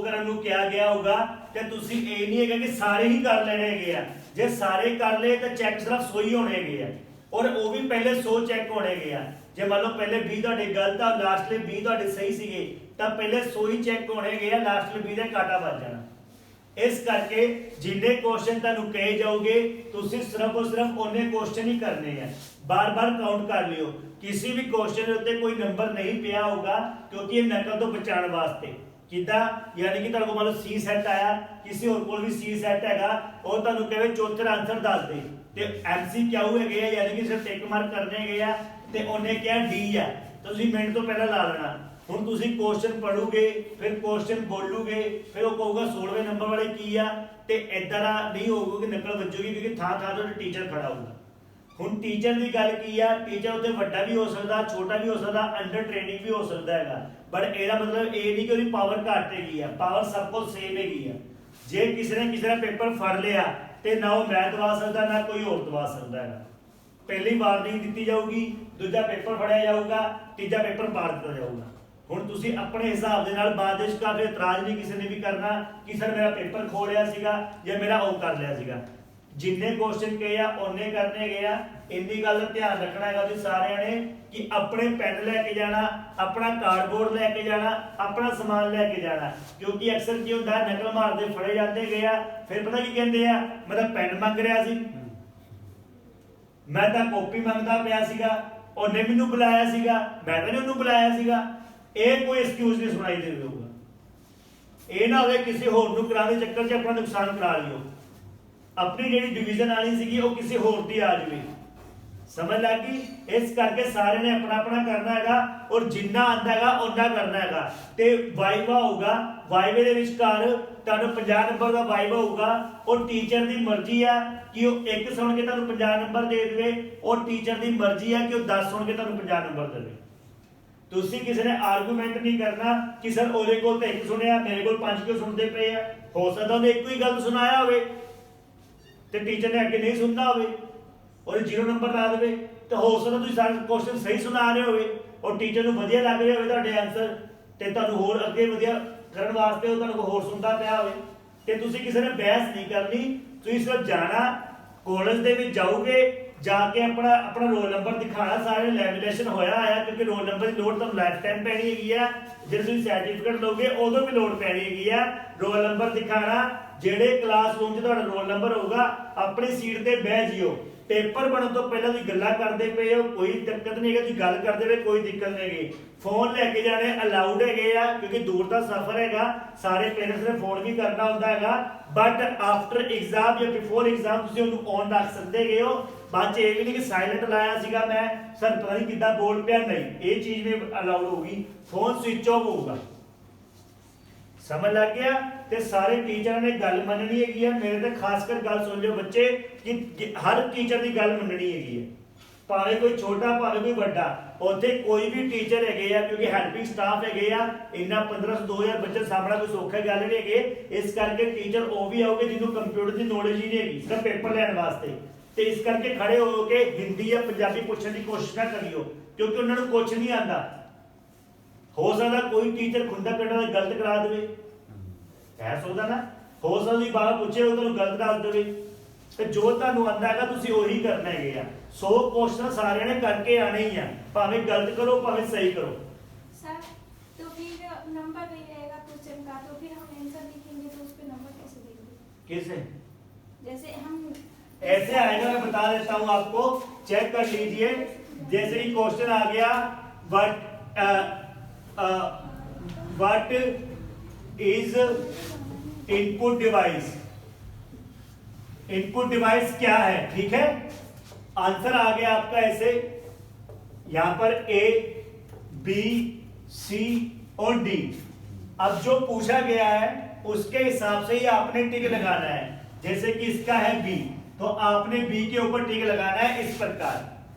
ਕਰਨ ਨੂੰ ਕਿਹਾ ਗਿਆ ਹੋਊਗਾ ਤੇ ਤੁਸੀਂ ਇਹ ਨਹੀਂ ਹੈਗਾ ਕਿ ਸਾਰੇ ਹੀ ਕਰ ਲੈਣੇ ਹੈਗੇ ਆ। ਜੇ ਸਾਰੇ ਕਰ ਲਏ ਤਾਂ ਚੈੱਕ ਸਿਰਫ 100 ਹੀ ਹੋਣੇ ਹੈਗੇ ਆ, ਔਰ ਉਹ ਵੀ ਪਹਿਲੇ 100 ਚੈੱਕ ਹੋਣੇ ਹੈਗੇ ਆ। ਜੇ ਮੰਨ ਲਓ ਪਹਿਲੇ 20 ਤੁਹਾਡੇ ਗਲਤ ਆ, ਲਾਸਟਲੇ 20 ਤੁਹਾਡੇ ਸਹੀ ਸੀਗੇ, ਤਾਂ ਪਹਿਲੇ 100 ਹੀ ਚੈੱਕ ਹੋਣੇ ਹੈਗੇ ਆ, ਲਾਸਟਲੇ 20 ਦਾ ਕਾਟਾ ਵੱਜ ਜਾਣਾ। ਇਸ ਕਰਕੇ ਜਿੰਨੇ ਕੁਐਸਚਨ ਤੁਹਾਨੂੰ ਕਹੇ ਜਾਓਗੇ ਤੁਸੀਂ ਸਿਰਫ ਔਰ ਸਿਰਫ ਉਹਨੇ ਕੁਐਸਚਨ ਹੀ ਕਰਨੇ ਆ। ਬਾਰ-ਬਾਰ ਕਾਊਂਟ ਕਰ ਲਿਓ, ਕਿਸੇ ਵੀ ਕੁਐਸਚਨ ਦੇ ਉੱਤੇ ਕੋਈ ਨੰਬਰ ਨਹੀਂ ਪਿਆ ਹੋਊਗਾ, ਕਿਉਂਕਿ ਇਹ ਨਕਲ ਤੋਂ ਬਚਾਉਣ ਵਾਸਤੇ। ਕਿੱਦਾਂ? ਯਾਨੀ ਕਿ ਤੁਹਾਡੇ ਕੋਲ ਮੰਨ ਲਓ C ਸੈੱਟ ਆਇਆ, ਕਿਸੇ ਹੋਰ ਕੋਲ ਵੀ C ਸੈੱਟ ਹੈਗਾ, ਉਹ ਤੁਹਾਨੂੰ ਕਹੇ ਚੌਥੇ ਦਾ ਆਨਸਰ ਦੱਸ ਦੇ, ਤੇ MCQ ਹੈਗੇ ਆ, ਯਾਨੀ ਕਿ ਸਿਰਫ ਟਿਕ ਮਾਰਕ ਕਰਨੇ ਹੈਗੇ ਆ, ਤੇ ਉਹਨੇ ਕਿਹਾ D ਆ, ਤੁਸੀਂ ਮਿੰਟ ਤੋਂ ਪਹਿਲਾਂ ਲਾ ਲੈਣਾ। ਹੁਣ ਤੁਸੀਂ ਕੁਐਸਚਨ ਪੜੋਗੇ, ਫਿਰ ਕੁਐਸਚਨ ਬੋਲੋਗੇ, ਫਿਰ ਉਹ ਕਹੂਗਾ 16ਵੇਂ ਨੰਬਰ ਵਾਲੇ ਕੀ ਆ, ਤੇ ਇਦਾਂ ਦਾ ਨਹੀਂ ਹੋਊਗਾ ਕਿ ਨਕਲ ਵੱਜੂਗੀ, ਕਿਉਂਕਿ ਥਾਂ ਥਾਂ ਤੇ ਟੀਚਰ ਖੜਾ ਹੋਊਗਾ। ਹੁਣ ਟੀਚਰ ਦੀ ਗੱਲ ਕੀ ਆ, ਟੀਚਰ ਉੱਤੇ ਵੱਡਾ ਵੀ ਹੋ ਸਕਦਾ, ਛੋਟਾ ਵੀ ਹੋ ਸਕਦਾ, ਅੰਡਰ ਟ੍ਰੇਨਿੰਗ ਵੀ ਹੋ ਸਕਦਾ ਹੈਗਾ, ਬਟ ਇਹਦਾ ਮਤਲਬ ਇਹ ਨਹੀਂ ਕਿ ਉਹਦੀ ਪਾਵਰ ਘੱਟ ਹੈਗੀ ਆ, ਪਾਵਰ ਸਭ ਕੋਲ ਸੇਮ ਹੈਗੀ ਆ। ਜੇ ਕਿਸੇ ਨੇ ਪੇਪਰ ਫੜ ਲਿਆ ਤੇ ਨਾ ਉਹ ਮੈਂ ਦਵਾ ਸਕਦਾ, ਨਾ ਕੋਈ ਹੋਰ ਦਵਾ ਸਕਦਾ ਹੈਗਾ। ਪਹਿਲੀ ਵਾਰਨਿੰਗ ਦਿੱਤੀ ਜਾਊਗੀ, ਦੂਜਾ ਪੇਪਰ ਫੜਿਆ ਜਾਊਗਾ, ਤੀਜਾ ਪੇਪਰ ਪਾੜ ਦਿੱਤਾ ਜਾਊਗਾ। ਹੁਣ ਤੁਸੀਂ ਆਪਣੇ ਹਿਸਾਬ ਦੇ ਨਾਲ ਬਾਦਿਸ਼ ਕਾਫੀ ਇਤਰਾਜ਼ ਨਹੀਂ ਕਿਸੇ ਨੇ ਵੀ ਕਰਨਾ ਕਿ ਸਰ ਮੇਰਾ ਪੇਪਰ ਖੋ ਲਿਆ ਸੀਗਾ ਜਾਂ ਮੇਰਾ ਉਹ ਕਰ ਲਿਆ ਸੀਗਾ। ਜਿੰਨੇ ਕੁਐਸਚਨ ਕਹੇ ਆ ਉਹਨੇ ਕਰਨੇ ਗਏ ਆ। ਇੰਨੀ ਗੱਲ ਦਾ ਧਿਆਨ ਰੱਖਣਾ ਹੈਗਾ ਤੁਸੀਂ ਸਾਰਿਆਂ ਨੇ ਕਿ ਆਪਣੇ ਪੈਨ ਲੈ ਕੇ ਜਾਣਾ, ਆਪਣਾ ਕਾਰਡਬੋਰਡ ਲੈ ਕੇ ਜਾਣਾ, ਆਪਣਾ ਸਮਾਨ ਲੈ ਕੇ ਜਾਣਾ, ਕਿਉਂਕਿ ਅਕਸਰ ਕੀ ਹੁੰਦਾ ਨਕਲ ਮਾਰਦੇ ਫੜੇ ਜਾਂਦੇ ਗਏ ਆ, ਫਿਰ ਪਤਾ ਕੀ ਕਹਿੰਦੇ ਆ, ਮੈਂ ਤਾਂ ਪੈਨ ਮੰਗ ਰਿਹਾ ਸੀ, ਮੈਂ ਤਾਂ ਕਾਪੀ ਮੰਗਦਾ ਪਿਆ ਸੀਗਾ, ਉਹਨੇ ਮੈਨੂੰ ਬੁਲਾਇਆ ਸੀਗਾ, ਮੈਂ ਤਾਂ ਉਹਨੂੰ ਬੁਲਾਇਆ ਸੀਗਾ। ਇਹ ਕੋਈ ਐਕਸਕਿਊਜ਼ ਨਹੀਂ ਸੁਣਾਈ ਦੇ ਦੇਊਗਾ। ਇਹ ਨਾ ਹੋਵੇ ਕਿਸੇ ਹੋਰ ਨੂੰ ਕਰਾਉਣ ਦੇ ਚੱਕਰ 'ਚ ਆਪਣਾ ਨੁਕਸਾਨ ਕਰਾ ਲਿਓ, ਆਪਣੀ ਜਿਹੜੀ ਡਿਵੀਜ਼ਨ ਆਣੀ ਸੀਗੀ ਉਹ ਕਿਸੇ ਹੋਰ ਦੀ ਆ ਜਾਵੇ। ਸਮਝ ਲੱਗ ਗਈ? ਇਸ ਕਰਕੇ ਸਾਰਿਆਂ ਨੇ ਆਪਣਾ ਆਪਣਾ ਕਰਨਾ ਹੈਗਾ, ਔਰ ਜਿੰਨਾ ਆਂਦਾ ਹੈਗਾ ਉਹਨਾਂ ਕਰਨਾ ਹੈਗਾ। ਤੇ ਵਾਈਵਾ ਹੋਊਗਾ, ਵਾਈਵੇ ਦੇ ਵਿਚਕਾਰ ਤੁਹਾਨੂੰ 50 ਨੰਬਰ ਦਾ ਵਾਈਵਾ ਹੋਊਗਾ, ਔਰ ਟੀਚਰ ਦੀ ਮਰਜ਼ੀ ਆ ਕਿ ਉਹ ਇੱਕ ਸੁਣ ਕੇ ਤੁਹਾਨੂੰ 50 ਨੰਬਰ ਦੇ ਦੇਵੇ, ਔਰ ਟੀਚਰ ਦੀ ਮਰਜ਼ੀ ਆ ਕਿ ਉਹ 10 ਸੁਣ ਕੇ ਤੁਹਾਨੂੰ 50 ਨੰਬਰ ਦੇਵੇ। ਤੁਸੀਂ ਕਿਸੇ ਨੇ ਆਰਗੂਮੈਂਟ ਨਹੀਂ ਕਰਨਾ ਕਿ ਸਰ ਉਹਦੇ ਕੋਲ ਤਾਂ ਇੱਕ ਸੁਣਿਆ, ਮੇਰੇ ਕੋਲ 5 ਕਿਉਂ ਸੁਣਦੇ ਪਏ ਆ। ਹੋ ਸਕਦਾ ਉਹਨੇ ਇੱਕੋ ਹੀ ਗੱਲ ਸੁਣਾਇਆ ਹੋਵੇ ਤੇ ਟੀਚਰ ਨੇ ਅੱਗੇ ਨਹੀਂ ਸੁਣਦਾ ਹੋਵੇ ਔਰ 0 ਨੰਬਰ ਲਾ ਦੇਵੇ, ਤੇ ਹੋ ਸਕਦਾ ਤੁਸੀਂ ਸਾਰੇ ਕੁਐਸਚਨ ਸਹੀ ਸੁਣਾ ਰਹੇ ਹੋਵੇ ਔਰ ਟੀਚਰ ਨੂੰ ਵਧੀਆ ਲੱਗ ਰਿਹਾ ਹੋਵੇ ਤੁਹਾਡੇ ਆਨਸਰ, ਤੇ ਤੁਹਾਨੂੰ ਹੋਰ ਅੱਗੇ ਵਧੀਆ ਕਰਨ ਵਾਸਤੇ ਉਹ ਤੁਹਾਨੂੰ ਹੋਰ ਸੁਣਦਾ ਪਿਆ ਹੋਵੇ। ਤੇ ਤੁਸੀਂ ਕਿਸੇ ਨੇ ਬਹਿਸ ਨਹੀਂ ਕਰਨੀ, ਤੁਸੀਂ ਸਿਰਫ ਜਾਣਾ, ਕਾਲਜ ਦੇ ਵਿੱਚ ਜਾਓਗੇ, ਜਾ ਕੇ ਆਪਣਾ ਰੋਲ ਨੰਬਰ ਦਿਖਾਣਾ, ਸਾਰੇ ਲੈਮੀਨੇਸ਼ਨ ਹੋਇਆ ਆਇਆ, ਕਿਉਂਕਿ ਰੋਲ ਨੰਬਰ ਦੀ ਲੋੜ ਤੁਹਾਨੂੰ ਲਾਈਫ ਟਾਈਮ ਪੈਣੀ ਹੈਗੀ ਆ। ਜਦੋਂ ਤੁਸੀਂ ਸਰਟੀਫਿਕੇਟ ਲਓਗੇ ਉਦੋਂ ਵੀ ਲੋੜ ਪੈਣੀ ਹੈਗੀ ਆ। ਰੋਲ ਨੰਬਰ ਦਿਖਾਣਾ, ਜਿਹੜੇ ਕਲਾਸਰੂਮ 'ਚ ਤੁਹਾਡਾ ਰੋਲ ਨੰਬਰ ਹੋਊਗਾ ਆਪਣੀ ਸੀਟ ਤੇ ਬਹਿ ਜਿਓ। ਪੇਪਰ ਬਣਨ ਤੋਂ ਪਹਿਲਾਂ ਤੁਸੀਂ ਗੱਲਾਂ ਕਰਦੇ ਪਏ ਹੋ, ਕੋਈ ਦਿੱਕਤ ਨਹੀਂ ਹੈਗੀ, ਤੁਸੀਂ ਗੱਲ ਕਰਦੇ ਪਏ ਕੋਈ ਦਿੱਕਤ ਨਹੀਂ ਹੈਗੀ। ਫੋਨ ਲੈ ਕੇ ਜਾਣੇ ਅਲਾਉਡ ਹੈਗੇ ਆ, ਕਿਉਂਕਿ ਦੂਰ ਦਾ ਸਫ਼ਰ ਹੈਗਾ, ਸਾਰੇ ਪੇਰੈਂਟਸ ਨੇ ਫੋਨ ਵੀ ਕਰਨਾ ਹੁੰਦਾ ਹੈਗਾ, ਬਟ ਆਫਟਰ ਐਗਜ਼ਾਮ ਜਾਂ ਬਿਫੋਰ ਐਗਜ਼ਾਮ ਤੁਸੀਂ ਉਹਨੂੰ ਔਨ ਰੱਖ ਸਕਦੇ ਹੈਗੇ ਹੋ। ਬਾਅਦ 'ਚ ਇਹ ਵੀ ਨਹੀਂ ਕਿ ਸਾਇਲੈਂਟ ਲਾਇਆ ਸੀਗਾ ਮੈਂ, ਸਰ ਪਤਾ ਨਹੀਂ ਕਿੱਦਾਂ ਬੋਲ ਪਿਆ, ਨਹੀਂ, ਇਹ ਚੀਜ਼ ਵੀ ਅਲਾਉਡ ਹੋਊਗੀ। ਫੋਨ ਸਵਿਚ ਆਫ ਹੋਊਗਾ। ਸਮਝ ਲੱਗ ਗਿਆ? ਤੇ ਸਾਰੇ ਟੀਚਰਾਂ ਨੇ ਗੱਲ ਮੰਨਣੀ ਹੈਗੀ ਆ। ਮੇਰੇ ਤੇ ਖਾਸ ਕਰ ਗੱਲ ਸੁਣ ਲਿਓ ਬੱਚੇ ਕਿ ਹਰ ਟੀਚਰ ਦੀ ਗੱਲ ਮੰਨਣੀ ਹੈਗੀ ਹੈ, ਭਾਵੇਂ ਕੋਈ ਛੋਟਾ ਭਾਵੇਂ ਕੋਈ ਵੱਡਾ। ਉੱਥੇ ਕੋਈ ਵੀ ਟੀਚਰ ਹੈਗੇ ਆ, ਕਿਉਂਕਿ ਹੈਲਪਿੰਗ ਸਟਾਫ ਹੈਗੇ ਆ, ਇੰਨਾ 1500 2000 ਬੱਚੇ ਸਾਹਮਣਾ ਕੋਈ ਸੌਖਾ ਗੱਲ ਨਹੀਂ ਹੈਗੇ। ਇਸ ਕਰਕੇ ਟੀਚਰ ਉਹ ਵੀ ਆਉਗੇ ਜਿਹਨੂੰ ਕੰਪਿਊਟਰ ਦੀ ਨੌਲੇਜ ਹੀ ਨਹੀਂ ਹੈਗੀ, ਸਿਰਫ ਪੇਪਰ ਲੈਣ ਵਾਸਤੇ। ਤੇ ਇਸ ਕਰਕੇ ਖੜੇ ਹੋ ਕੇ ਹਿੰਦੀ ਜਾਂ ਪੰਜਾਬੀ ਪੁੱਛਣ ਦੀ ਕੋਸ਼ਿਸ਼ ਨਾ ਕਰਿਓ, ਕਿਉਂਕਿ ਉਹਨਾਂ ਨੂੰ ਕੁਝ ਨਹੀਂ ਆਉਂਦਾ। ਹੋ ਸਕਦਾ ਕੋਈ ਟੀਚਰ ਖੁੰਦਾ ਪੇਟਾ ਦਾ ਗਲਤ ਕਰਾ ਦੇਵੇ, ਕਹਿ ਸਕਦਾ ਨਾ, ਹੋ ਸਕਦਾ ਤੁਸੀਂ ਬਾਹਰ ਪੁੱਛੇ ਉਹ ਤੁਹਾਨੂੰ ਗਲਤ ਦੱਸ ਦੇਵੇ। ਤੇ ਜੋ ਤੁਹਾਨੂੰ ਆਉਂਦਾ ਹੈਗਾ ਤੁਸੀਂ ਉਹੀ ਕਰਨਾ ਹੈਗੇ ਆ। 100 ਕੁਐਸਚਨ ਸਾਰਿਆਂ ਨੇ ਕਰਕੇ ਆਣੇ ਹੀ ਆ, ਭਾਵੇਂ ਗਲਤ ਕਰੋ ਭਾਵੇਂ सही करो। सर तो फिर नंबर नहीं रहेगा क्वेश्चन का, तो फिर हम आंसर लिखेंगे तो उस पे नंबर कैसे देंगे? कैसे? जैसे हम ऐसे आएगा, मैं बता देता हूँ आपको, चेक कर लीजिए। जैसे ही क्वेश्चन आ गया, what is input device. Input device क्या है, ठीक है। आंसर आ गया आपका ऐसे, यहां पर ए बी सी और डी। अब जो पूछा गया है उसके हिसाब से ही आपने टिक लगाना है। जैसे कि इसका है बी, तो आपने बी के ऊपर टिक लगाना है इस प्रकार।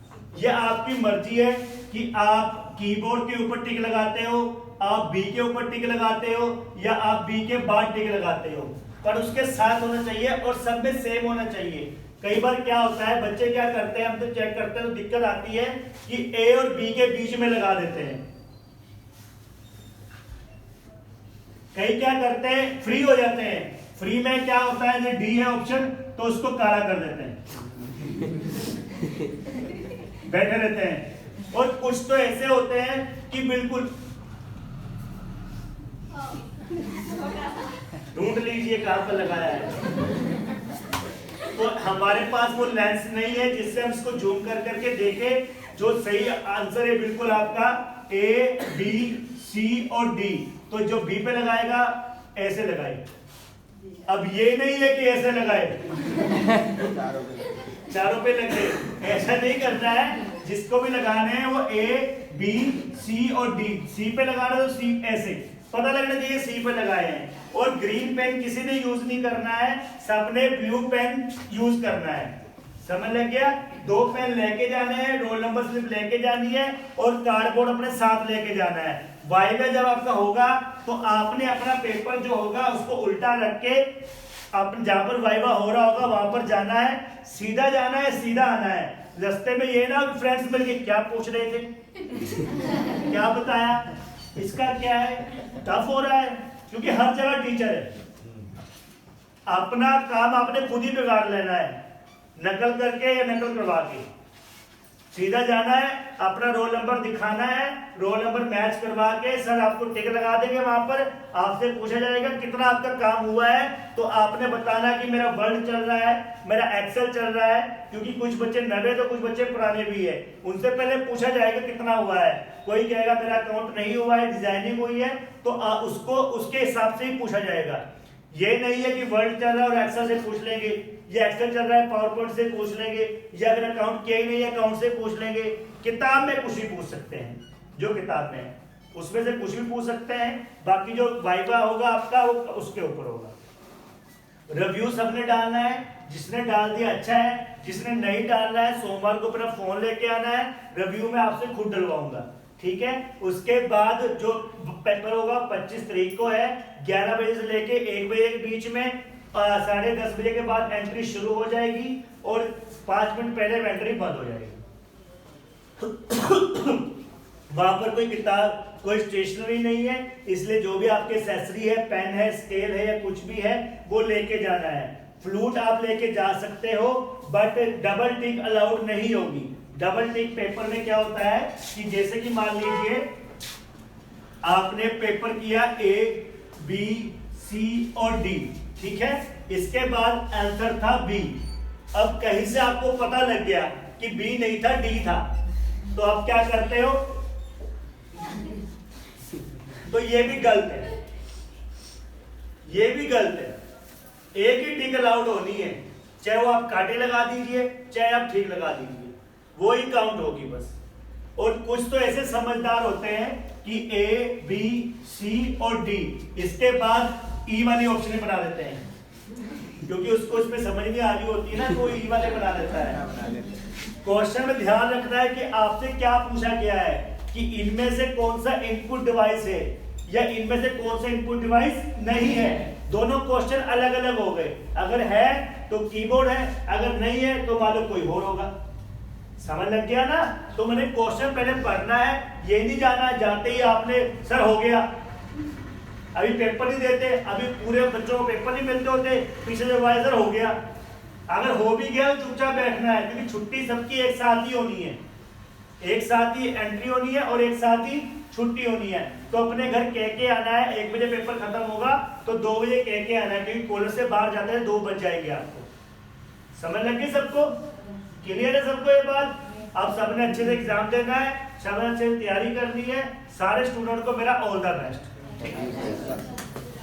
यह आपकी मर्जी है कि आप कीबोर्ड के ऊपर टिक लगाते हो, आप बी के ऊपर टिक लगाते हो, या आप बी के बाद टिक लगाते हो, पर उसके साथ होना चाहिए और सब में सेम होना चाहिए। कई बार क्या होता है, बच्चे क्या करते हैं, हम तो चेक करते हैं तो दिक्कत आती है कि ए और बी के बीच में लगा देते हैं। कई क्या करते हैं, फ्री हो जाते हैं। फ्री में क्या होता है, जो डी है ऑप्शन, तो उसको काला कर देते हैं, बैठे रहते हैं। और कुछ तो ऐसे होते हैं कि बिल्कुल ढूंढ लीजिए कहां पर लगाया है। तो हमारे पास वो लेंस नहीं है जिससे हम इसको जूम कर करके देखें। जो सही आंसर है बिल्कुल आपका ए, बी, सी और डी। तो जो बी पे लगाएगा ऐसे लगाए। अब ये नहीं है कि ऐसे लगाए, चारों पे लगे, ऐसा नहीं करना है। जिसको भी लगाने हैं वो ए, बी, सी और डी। सी पे लगाना है तो सी ऐसे पता लगना चाहिए सी पे लगाए हैं। और ग्रीन पेन किसी ने यूज नहीं करना है, सबने ब्लू पेन यूज करना है। समझ लग गया? 2 पेन लेके जाने हैं, रोल नंबर स्लिप लेके जानी है और कार्डबोर्ड अपने साथ लेके जाना है। वाइवा जब आपका होगा तो आपने अपना पेपर जो होगा उसको उल्टा रख के अपन जहां पर वाइवा हो रहा होगा वहां पर जाना है, सीधा जाना है, सीधा आना है। रास्ते में ये ना फ्रेंड्स मिलके क्या पूछ रहे थे, क्या बताया, इसका क्या है, टफ हो रहा है क्योंकि हर जगह टीचर है। अपना काम आपने खुद ही बिगाड़ लेना है, नकल करके या नकल करवा के। सीधा जाना है, अपना रोल नंबर दिखाना है, रोल नंबर मैच करवा के सर आपको टिक लगा देंगे। वहां पर आपसे पूछा जाएगा कितना आपका काम हुआ है, तो आपने बताना कि मेरा वर्ड चल रहा है, मेरा एक्सेल चल रहा है। क्योंकि कुछ बच्चे नवे तो कुछ बच्चे पुराने भी है, उनसे पहले पूछा जाएगा कितना हुआ है। कोई कहेगा मेरा अकाउंट नहीं हुआ है, डिजाइनिंग हुई है, तो उसको उसके हिसाब से ही पूछा जाएगा। ये नहीं है कि वर्ड चल रहा है और एक्सेल से पूछ लेंगे, या एक्सेल चल रहा है पावर पॉइंट से पूछ लेंगे, या अगर अकाउंट किया ही नहीं है अकाउंट से पूछ लेंगे। किताब में कुछ भी पूछ सकते हैं, जो किताब में है उसमें से कुछ भी पूछ सकते हैं। बाकी जो वाइवा होगा आपका वो उसके ऊपर होगा। रिव्यू सबने डालना है, जिसने डाल दिया अच्छा है, जिसने नहीं डालना है सोमवार को अपना फोन लेके आना है, रिव्यू में आपसे खुद डलवाऊंगा, ठीक है। उसके बाद जो पेपर होगा 25 तारीख को है, 11 बजे से लेके 1 बजे के बीच में 10:30 बजे के बाद एंट्री शुरू हो जाएगी और 5 मिनट पहले एंट्री बंद हो जाएगी। वहां पर कोई किताब, कोई स्टेशनरी नहीं है, इसलिए जो भी आपके एक्सेसरी है, पेन है, स्केल है या कुछ भी है वो लेके जाना है। फ्लूट आप लेके जा सकते हो बट डबल टिक अलाउड नहीं होगी। डबल टिक पेपर में क्या होता है कि जैसे कि मान लीजिए आपने पेपर किया ए, बी, सी और डी, ठीक है। इसके बाद आंसर था बी। अब कहीं से आपको पता लग गया कि बी नहीं था डी था, तो आप क्या करते हो, तो ये भी गलत है, ये भी गलत है। एक ही टिक अलाउड होनी है, चाहे वो आप काटे लगा दीजिए चाहे आप ठीक लगा दीजिए, वो ही काउंट होगी बस। और कुछ तो ऐसे समझदार होते हैं कि ए, बी, सी और डी, इसके बाद ई वाली ऑप्शन बना देते हैं, क्योंकि उसको इसमें समझ नहीं आ रही होती है ना, तो ई वाले बना देता है। क्वेश्चन में ध्यान रखना है कि आपसे क्या पूछा गया है कि इनमें से कौन सा इनपुट डिवाइस है या इनमें से कौन सा इनपुट डिवाइस नहीं है। दोनों क्वेश्चन अलग अलग हो गए। अगर है तो कीबोर्ड है, अगर नहीं है तो मालूम कोई और होगा। समझ लग गया ना? तो मैंने क्वेश्चन पहले पढ़ना है, ये नहीं जाना जाते ही आपने सर हो गया। अभी पेपर नहीं देते, अभी पूरे बच्चों को पेपर नहीं मिलते होते, पीछे से वाइजर हो गया। अगर हो भी गया तो चुपचाप बैठना है, क्योंकि छुट्टी सबकी एक साथ ही होनी है, एक साथ ही एंट्री होनी है और एक साथ ही छुट्टी होनी है। तो अपने घर कह के आना है, 1 बजे पेपर खत्म होगा तो 2 बजे कह के आना है, क्योंकि कॉलेज से बाहर जाते हैं 2 बज जाएंगे आपको। समझ लग गई सबको? क्लियर है सबको ये बात? अब सबने अच्छे से एग्जाम देना है, सबने अच्छे से तैयारी करनी है। सारे स्टूडेंट को मेरा ऑल द बेस्ट।